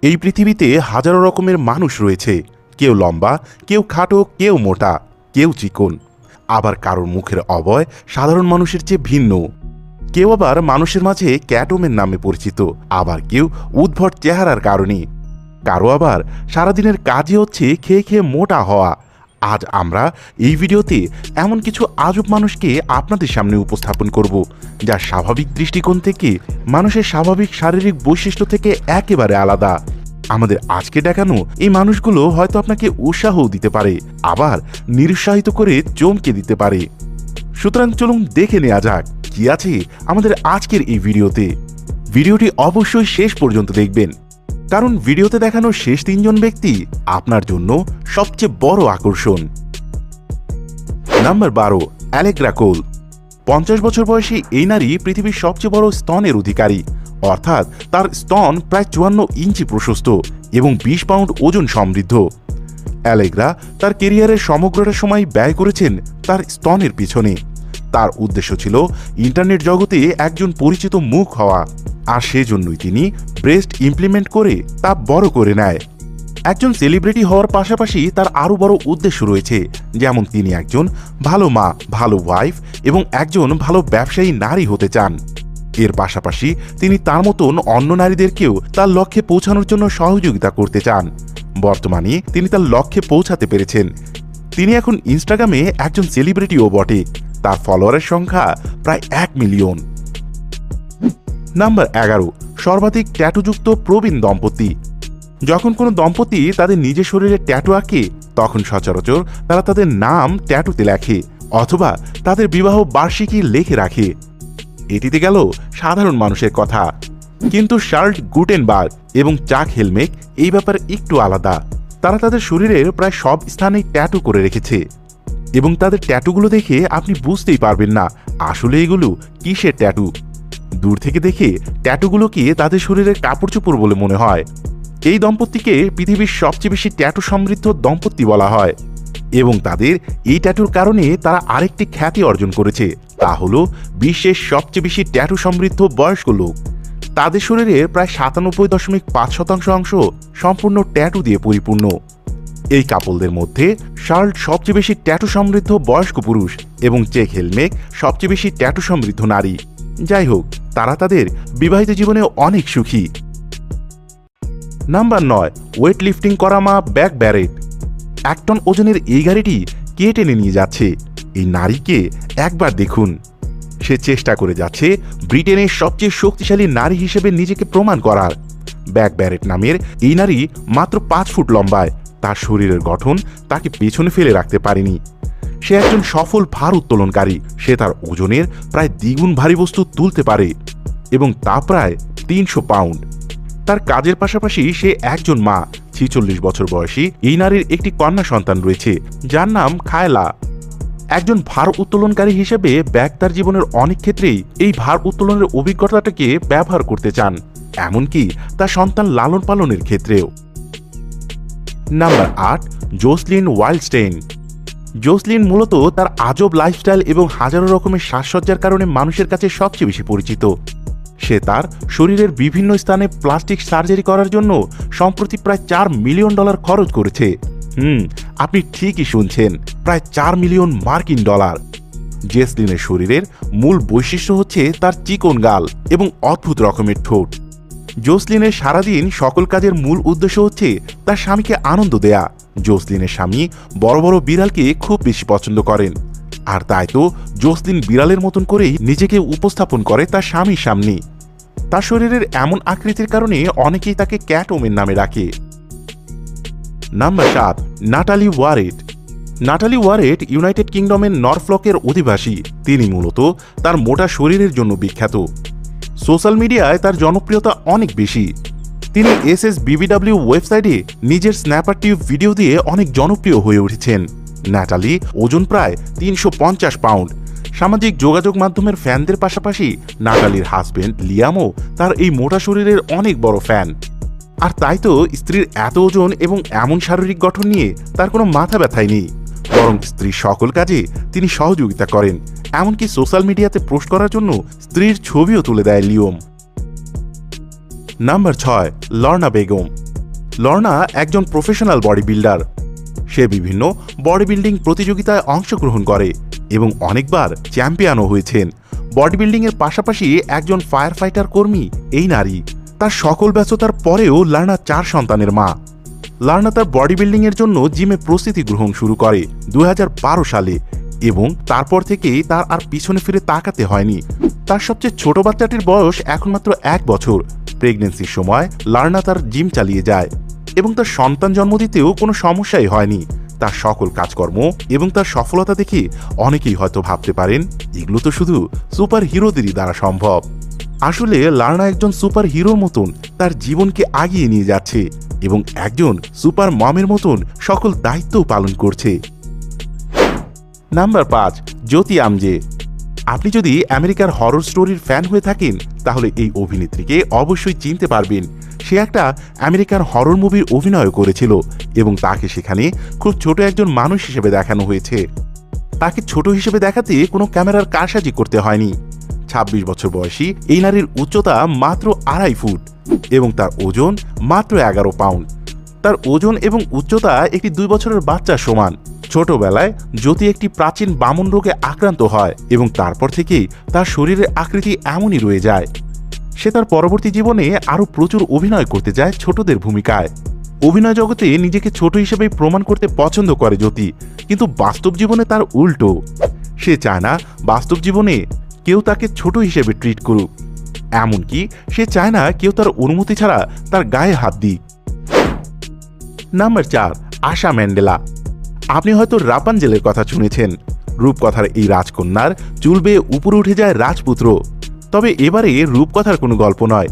এই পৃথিবীতে হাজারো রকমের মানুষ রয়েছে। কেউ লম্বা, কেউ খাটো, কেউ মোটা, কেউ চিকন। আবার কারোর মুখের অবয় সাধারণ মানুষের চেয়ে ভিন্ন। কেউ আবার মানুষের মাঝে ক্যাটওম্যান নামে পরিচিত, আবার কেউ উদ্ভট চেহারার কারণে। কারো আবার সারাদিনের কাজই হচ্ছে খেয়ে খেয়ে মোটা হওয়া। আজ আমরা এই ভিডিওতে এমন কিছু আজব মানুষকে আপনাদের সামনে উপস্থাপন করব, যা স্বাভাবিক দৃষ্টিকোণ থেকে মানুষের স্বাভাবিক শারীরিক বৈশিষ্ট্য থেকে একেবারে আলাদা। আমাদের আজকে দেখানো এই মানুষগুলো হয়তো আপনাকে উৎসাহও দিতে পারে, আবার নিরুৎসাহিত করে চমকে দিতে পারে। সুতরাং চলুন দেখে নেওয়া যাক কি আছে আমাদের আজকের এই ভিডিওতে। ভিডিওটি অবশ্যই শেষ পর্যন্ত দেখবেন, কারণ ভিডিওতে দেখানো শেষ 3 জন ব্যক্তি আপনার জন্য সবচেয়ে বড় আকর্ষণ। নাম্বার 12, অ্যালেগ্রা কোল। 50 বছর বয়সী এই নারী পৃথিবীর সবচেয়ে বড় স্তনের অধিকারী, অর্থাৎ তার স্তন প্রায় 54 ইঞ্চি প্রশস্ত এবং 20 পাউন্ড ওজন সমৃদ্ধ। অ্যালেগ্রা তার কেরিয়ারের সমগ্রটা সময় ব্যয় করেছেন তার স্তনের পিছনে। তার উদ্দেশ্য ছিল ইন্টারনেট জগতে একজন পরিচিত মুখ হওয়া, আর সেজন্যই তিনি ব্রেস্ট ইমপ্লিমেন্ট করে তা বড় করে নেয়। একজন সেলিব্রিটি হওয়ার পাশাপাশি তার আরও বড় উদ্দেশ্য রয়েছে, যেমন তিনি একজন ভালো মা, ভালো ওয়াইফ এবং একজন ভালো ব্যবসায়ী নারী হতে চান। এর পাশাপাশি তিনি তার মতন অন্য নারীদেরকেও তার লক্ষ্যে পৌঁছানোর জন্য সহযোগিতা করতে চান। বর্তমানে তিনি তার লক্ষ্যে পৌঁছাতে পেরেছেন। তিনি এখন ইনস্টাগ্রামে একজন সেলিব্রিটিও বটে। তার ফলোয়ারের সংখ্যা প্রায় 1 মিলিয়ন। নাম্বার 11, সর্বাধিক ট্যাটুযুক্ত প্রবীণ দম্পতি। যখন কোনো দম্পতি তাদের নিজের শরীরে ট্যাটু আঁকে, তখন সচরাচর তারা তাদের নাম ট্যাটুতে লেখে অথবা তাদের বিবাহ বার্ষিকী লিখে রাখে। এটিতে গেল সাধারণ মানুষের কথা, কিন্তু শার্লট গুটেনবার্গ এবং চাক হেলমেক এই ব্যাপারে একটু আলাদা। তারা তাদের শরীরের প্রায় সব স্থানেই ট্যাটু করে রেখেছে এবং তাদের ট্যাটুগুলো দেখে আপনি বুঝতেই পারবেন না আসলে এগুলো কিসের ট্যাটু। দূর থেকে দেখে ট্যাটুগুলোকে তাদের শরীরের কাপড় চোপড় বলে মনে হয়। এই দম্পতিকে পৃথিবীর সবচেয়ে বেশি ট্যাটু সমৃদ্ধ দম্পতি বলা হয় এবং তাদের এই ট্যাটুর কারণে তারা আরেকটি খ্যাতি অর্জন করেছে, তা হল বিশ্বের সবচেয়ে বেশি ট্যাটু সমৃদ্ধ বয়স্ক লোক। তাদের শরীরের প্রায় 97.5% অংশ সম্পূর্ণ ট্যাটু দিয়ে পরিপূর্ণ। এই কাপলদের মধ্যে শার্লট সবচেয়ে বেশি ট্যাটু সমৃদ্ধ বয়স্ক পুরুষ এবং চেক হেলমেক সবচেয়ে বেশি ট্যাটু সমৃদ্ধ নারী। যাই হোক, তারা তাদের বিবাহিত জীবনে অনেক সুখী। নাম্বার 9, ওয়েট লিফটিং করা মা ব্যাক ব্যারেট। 1 টন ওজনের এই গাড়িটি কে টেনে নিয়ে যাচ্ছে? এই নারীকে একবার দেখুন। সে চেষ্টা করে যাচ্ছে ব্রিটেনের সবচেয়ে শক্তিশালী নারী হিসেবে নিজেকে প্রমাণ করার। ব্যাক ব্যারেট নামের এই নারী মাত্র 5 ফুট লম্বায়। তার শরীরের গঠন তাকে পেছনে ফেলে রাখতে পারেনি। সে একজন সফল ভার উত্তোলনকারী। সে তার ওজনের প্রায় দ্বিগুণ ভারী বস্তু তুলতে পারে এবং তা প্রায় 300 পাউন্ড। তার কাজের পাশাপাশি সে একজন মা। 46 বছর বয়সী এই নারীর একটি কন্যা সন্তান রয়েছে, যার নাম খায়লা। একজন ভার উত্তোলনকারী হিসেবে ব্যাক তার জীবনের অনেক ক্ষেত্রেই এই ভার উত্তোলনের অভিজ্ঞতাটাকে ব্যবহার করতে চান, এমনকি তার সন্তান লালন পালনের ক্ষেত্রেও। Number 8, Jocelyn ওয়াইল্ডস্টেইন। জোসলিন মূলত তার আজব লাইফস্টাইল এবং হাজারো রকমের সাজসজ্জার কারণে মানুষের কাছে সবচেয়ে বেশি পরিচিত। সে তার শরীরের বিভিন্ন স্থানে প্লাস্টিক সার্জারি করার জন্য সম্প্রতি প্রায় $4 মিলিয়ন খরচ করেছে। আপনি ঠিকই শুনছেন, প্রায় $4 মিলিয়ন মার্কিন ডলার। জোসলিনের শরীরের মূল বৈশিষ্ট্য হচ্ছে তার চিকন গাল এবং অদ্ভুত রকমের ঠোঁট। জোসলিনের সারাদিন সকল কাজের মূল উদ্দেশ্য হচ্ছে তার স্বামীকে আনন্দ দেয়া। জোসলিনের স্বামী বড় বড় বিড়ালকে খুব বেশি পছন্দ করেন, আর তাই তো জোসলিন বিড়ালের মতন করেই নিজেকে উপস্থাপন করে তার স্বামীর সামনে। তার শরীরের এমন আকৃতির কারণে অনেকেই তাকে ক্যাটওম্যান নামে ডাকে। Number 7, Natalie Warrett. Natalie Warrett United কিংডমের নরফ্লকের অধিবাসী। তিনি মূলত তার মোটা শরীরের জন্য বিখ্যাত। সোশ্যাল মিডিয়ায় তার জনপ্রিয়তা অনেক বেশি। তিনি SSBBW ওয়েবসাইটে নিজের স্ন্যাপার টিউব ভিডিও দিয়ে অনেক জনপ্রিয় হয়ে উঠেছেন। নাটালি ওজন প্রায় 350 পাউন্ড। সামাজিক যোগাযোগ মাধ্যমের ফ্যানদের পাশাপাশি নাটালির হাজবেন্ড লিয়ামও তার এই মোটা শরীরের অনেক বড় ফ্যান। আর তাই তো স্ত্রীর এত ওজন এবং এমন শারীরিক গঠন নিয়ে তার কোনো মাথা ব্যথাই নেই, বরং স্ত্রীর সকল কাজে তিনি সহযোগিতা করেন। এমনকি সোশ্যাল মিডিয়াতে পোস্ট করার জন্য স্ত্রীর ছবিও তুলে দেয় লিওম। Number 6, Lorna Begum. লর্না একজন প্রফেশনাল বডি বিল্ডার। সে বিভিন্ন বডি বিল্ডিং প্রতিযোগিতায় অংশগ্রহণ করে এবং অনেকবার চ্যাম্পিয়নও হয়েছেন। বডি বিল্ডিং এর পাশাপাশি একজন ফায়ার ফাইটার কর্মী এই নারী। তার সকল ব্যস্ততার পরেও লার্না 4 সন্তানের মা। লার্না তার বডি বিল্ডিং এর জন্য জিমে প্রস্তুতি গ্রহণ শুরু করে 2012 সালে এবং তারপর থেকে তার আর পিছনে ফিরে তাকাতে হয়নি। তার সবচেয়ে ছোট বাচ্চাটির বয়স এখন মাত্র 1 বছর। প্রেগন্যান্সির সময় লার্না তার জিম চালিয়ে যায় এবং তার সন্তান জন্ম দিতেও কোনো সমস্যাই হয়নি। তার সকল কাজকর্ম এবং তার সফলতা দেখে অনেকেই হয়তো ভাবতে পারেন এগুলো তো শুধু সুপার হিরোদেরই দ্বারা সম্ভব। আসলে লার্না একজন সুপার হিরোর মতন তার জীবনকে আগিয়ে নিয়ে যাচ্ছে এবং একজন সুপার মমের মতন সকল দায়িত্বও পালন করছে। নাম্বার 5, জ্যোতি আমজে। আপনি যদি আমেরিকার হরর স্টোরির ফ্যান হয়ে থাকেন তাহলে এই অভিনেত্রীকে অবশ্যই চিনতে পারবেন। সে একটা আমেরিকান হরর মুভির অভিনয় করেছিল এবং তাকে সেখানে খুব ছোট একজন মানুষ হিসেবে দেখানো হয়েছে। তাকে ছোট হিসেবে দেখাতে কোনো ক্যামেরার কারসাজি করতে হয়নি। 26 বছর বয়সী এই নারীর উচ্চতা মাত্র 2.5 ফুট এবং তার ওজন মাত্র 11 পাউন্ড। তার ওজন এবং উচ্চতা একটি 2 বছরের বাচ্চার সমান। ছোটবেলায় জ্যোতি একটি প্রাচীন বামন রোগে আক্রান্ত হয় এবং তারপর থেকেই তার শরীরের আকৃতি এমনই রয়ে যায়। সে তার পরবর্তী জীবনে আরও প্রচুর অভিনয় করতে যায় ছোটদের ভূমিকায়। অভিনয় জগতে নিজেকে ছোট হিসেবেই প্রমাণ করতে পছন্দ করে জ্যোতি, কিন্তু বাস্তব জীবনে তার উল্টো। সে চায় না বাস্তব জীবনে কেউ তাকে ছোট হিসেবে ট্রিট করুক, এমনকি সে চায় না কেউ তার অনুমতি ছাড়া তার গায়ে হাত দিক। নাম্বার 4, আশা ম্যান্ডেলা। আপনি হয়তো রাপানজেলের কথা শুনেছেন। রূপকথার এই রাজকন্যার চুল বেয়ে উপরে উঠে যায় রাজপুত্র। তবে এবারে রূপকথার কোনো গল্প নয়,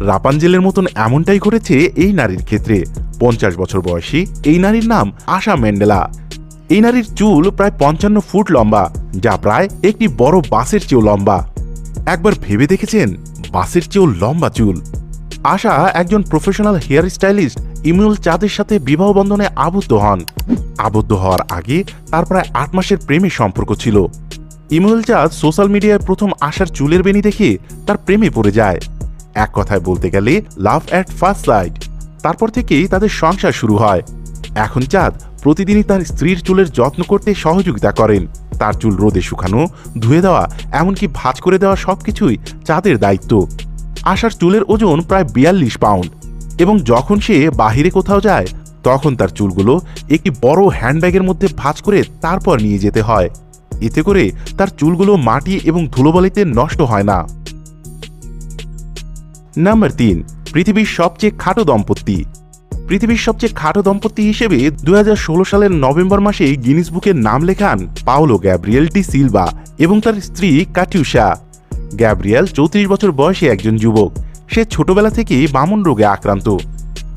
রাপানজেলের মতন এমনটাই ঘটেছে এই নারীর ক্ষেত্রে। 50 বছর বয়সী এই নারীর নাম আশা ম্যান্ডেলা। এই নারীর চুল প্রায় 55 ফুট লম্বা, যা প্রায় একটি বড় বাসের চেয়েও লম্বা। একবার ভেবে দেখেছেন বাসের চেয়েও লম্বা চুল? আশা একজন প্রফেশনাল হেয়ার স্টাইলিস্ট ইমরুল চাঁদের সাথে বিবাহ বন্ধনে আবদ্ধ হন। আবদ্ধ হওয়ার আগে তার প্রায় 8 মাসের প্রেমের সম্পর্ক ছিল। ইমরুল চাঁদ সোশ্যাল মিডিয়ায় প্রথম আশার চুলের বেনি দেখে তার প্রেমে পড়ে যায়। এক কথায় বলতে গেলে লাভ অ্যাট ফার্স্ট সাইট। তারপর থেকেই তাদের সংসার শুরু হয়। এখন চাঁদ প্রতিদিনই তার স্ত্রীর চুলের যত্ন করতে সহযোগিতা করেন। তার চুল রোদে শুকানো, ধুয়ে দেওয়া, এমনকি ভাঁজ করে দেওয়া সবকিছুই চাঁদের দায়িত্ব। আশার চুলের ওজন প্রায় 42 পাউন্ড এবং যখন সে বাহিরে কোথাও যায় তখন তার চুলগুলো একটি বড় হ্যান্ডব্যাগের মধ্যে ভাঁজ করে তারপর নিয়ে যেতে হয়। এতে করে তার চুলগুলো মাটি এবং ধুলোবালিতে নষ্ট হয় না। নাম্বার 3, পৃথিবীর সবচেয়ে খাটো দম্পতি। পৃথিবীর সবচেয়ে খাটো দম্পতি হিসেবে 2016 সালের নভেম্বর মাসে গিনিস বুকে নাম লেখান পাওলো গ্যাব্রিয়েল ডি সিলভা এবং তার স্ত্রী কাটিউশা। গ্যাব্রিয়েল 34 বছর বয়সী একজন যুবক। সে ছোটবেলা থেকেই বামন রোগে আক্রান্ত।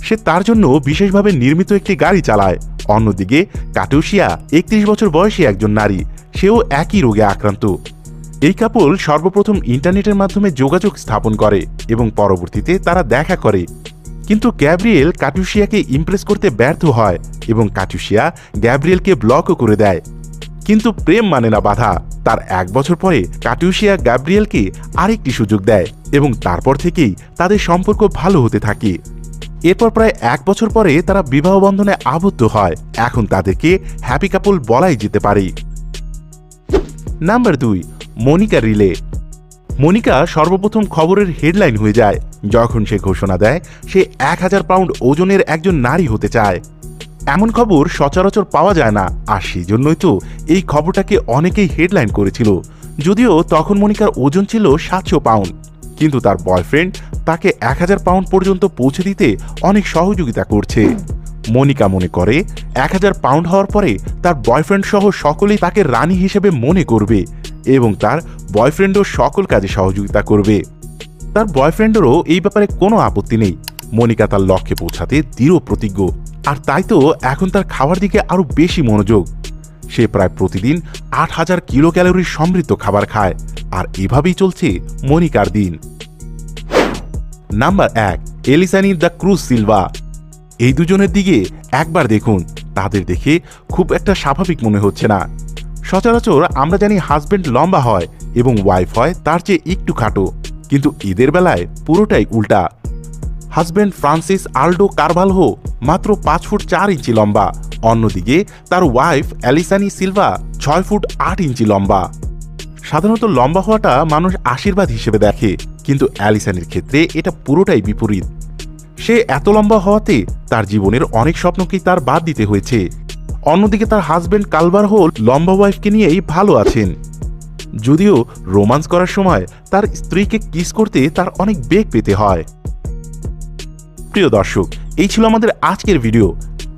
সে তার জন্য বিশেষভাবে নির্মিত একটি গাড়ি চালায়। অন্যদিকে কাটিউশিয়া 31 বছর বয়সী একজন নারী, সেও একই রোগে আক্রান্ত। এই কাপল সর্বপ্রথম ইন্টারনেটের মাধ্যমে যোগাযোগ স্থাপন করে এবং পরবর্তীতে তারা দেখা করে। কিন্তু গ্যাব্রিয়েল কাটিউশিয়াকে ইমপ্রেস করতে ব্যর্থ হয় এবং কাটিউশিয়া গ্যাব্রিয়েলকে ব্লকও করে দেয়। কিন্তু প্রেম মানে না বাধা। তার 1 বছর পরে কাটিউশিয়া গ্যাব্রিয়েলকে আরেকটি সুযোগ দেয় এবং তারপর থেকেই তাদের সম্পর্ক ভালো হতে থাকে। এরপর প্রায় 1 বছর পরে তারা বিবাহ বন্ধনে আবদ্ধ হয়। এখন তাদেরকে হ্যাপি কাপল বলাই যেতে পারে। Number 2, Monika relay. মনিকা সর্বপ্রথম খবরের হেডলাইন হয়ে যায় যখন সে ঘোষণা দেয় সে 1000 পাউন্ড ওজনের একজন নারী হতে চায়। এমন খবর সচরাচর পাওয়া যায় না, আর সেই জন্যই তো এই খবরটাকে অনেকেই হেডলাইন করেছিল। যদিও তখন মনিকার ওজন ছিল 700 পাউন্ড, কিন্তু তার বয়ফ্রেন্ড তাকে 1000 পাউন্ড পর্যন্ত পৌঁছে দিতে অনেক সহযোগিতা করছে। মনিকা মনে করে 1000 পাউন্ড হওয়ার পরে তার বয়ফ্রেন্ড সহ সকলেই তাকে রানী হিসেবে মনে করবে এবং তার বয়ফ্রেন্ডও সকল কাজে সহযোগিতা করবে। তার বয়ফ্রেন্ডেরও এই ব্যাপারে কোনো আপত্তি নেই। মনিকা তার লক্ষ্যে পৌঁছাতে দৃঢ় প্রতিজ্ঞ, আর তাই তো এখন তার খাওয়ার দিকে আরো বেশি মনোযোগ। সে প্রায় প্রতিদিন 8000 কিলো ক্যালোরির সমৃদ্ধ খাবার খায়, আর এভাবেই চলছে মনিকার দিন। Number 1, Elisany da Cruz Silva. এই দুজনের দিকে একবার দেখুন, তাদের দেখে খুব একটা স্বাভাবিক মনে হচ্ছে না। সচরাচর আমরা জানি হাজবেন্ড লম্বা হয় এবং ওয়াইফ হয় তার চেয়ে একটু খাটো, কিন্তু এদের বেলায় পুরোটাই উল্টা। হাজব্যান্ড ফ্রান্সিস আল্ডো কারভালহো মাত্র 5 ফুট 4 ইঞ্চি লম্বা। অন্যদিকে তার ওয়াইফ অ্যালিসানি সিলভা 6 ফুট 8 ইঞ্চি লম্বা। সাধারণত লম্বা হওয়াটা মানুষ আশীর্বাদ হিসেবে দেখে, কিন্তু অ্যালিসানির ক্ষেত্রে এটা পুরোটাই বিপরীত। সে এত লম্বা হওয়াতে তার জীবনের অনেক স্বপ্নকেই তার বাদ দিতে হয়েছে। অন্যদিকে তার হাজব্যান্ড কালভারহো লম্বা ওয়াইফকে নিয়েই ভালো আছেন, যদিও রোমান্স করার সময় তার স্ত্রীকে কিস করতে তার অনেক বেগ পেতে হয়। প্রিয় দর্শক, এই ছিল আমাদের আজকের ভিডিও।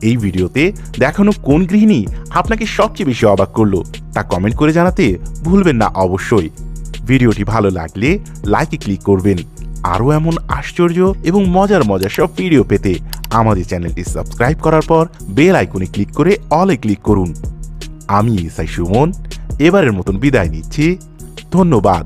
এই ভিডিওতে দেখানো কোন গৃহিণী আপনাকে সবচেয়ে বেশি অবাক করলো তা কমেন্ট করে জানাতে ভুলবেন না অবশ্যই। ভিডিওটি ভালো লাগলে লাইকে ক্লিক করবেন। আরও এমন আশ্চর্য এবং মজার সব ভিডিও পেতে আমাদের চ্যানেলটি সাবস্ক্রাইব করার পর বেল আইকনে ক্লিক করে অলে ক্লিক করুন। আমি এসআই সুমন এবারের মতন বিদায় নিচ্ছি। ধন্যবাদ।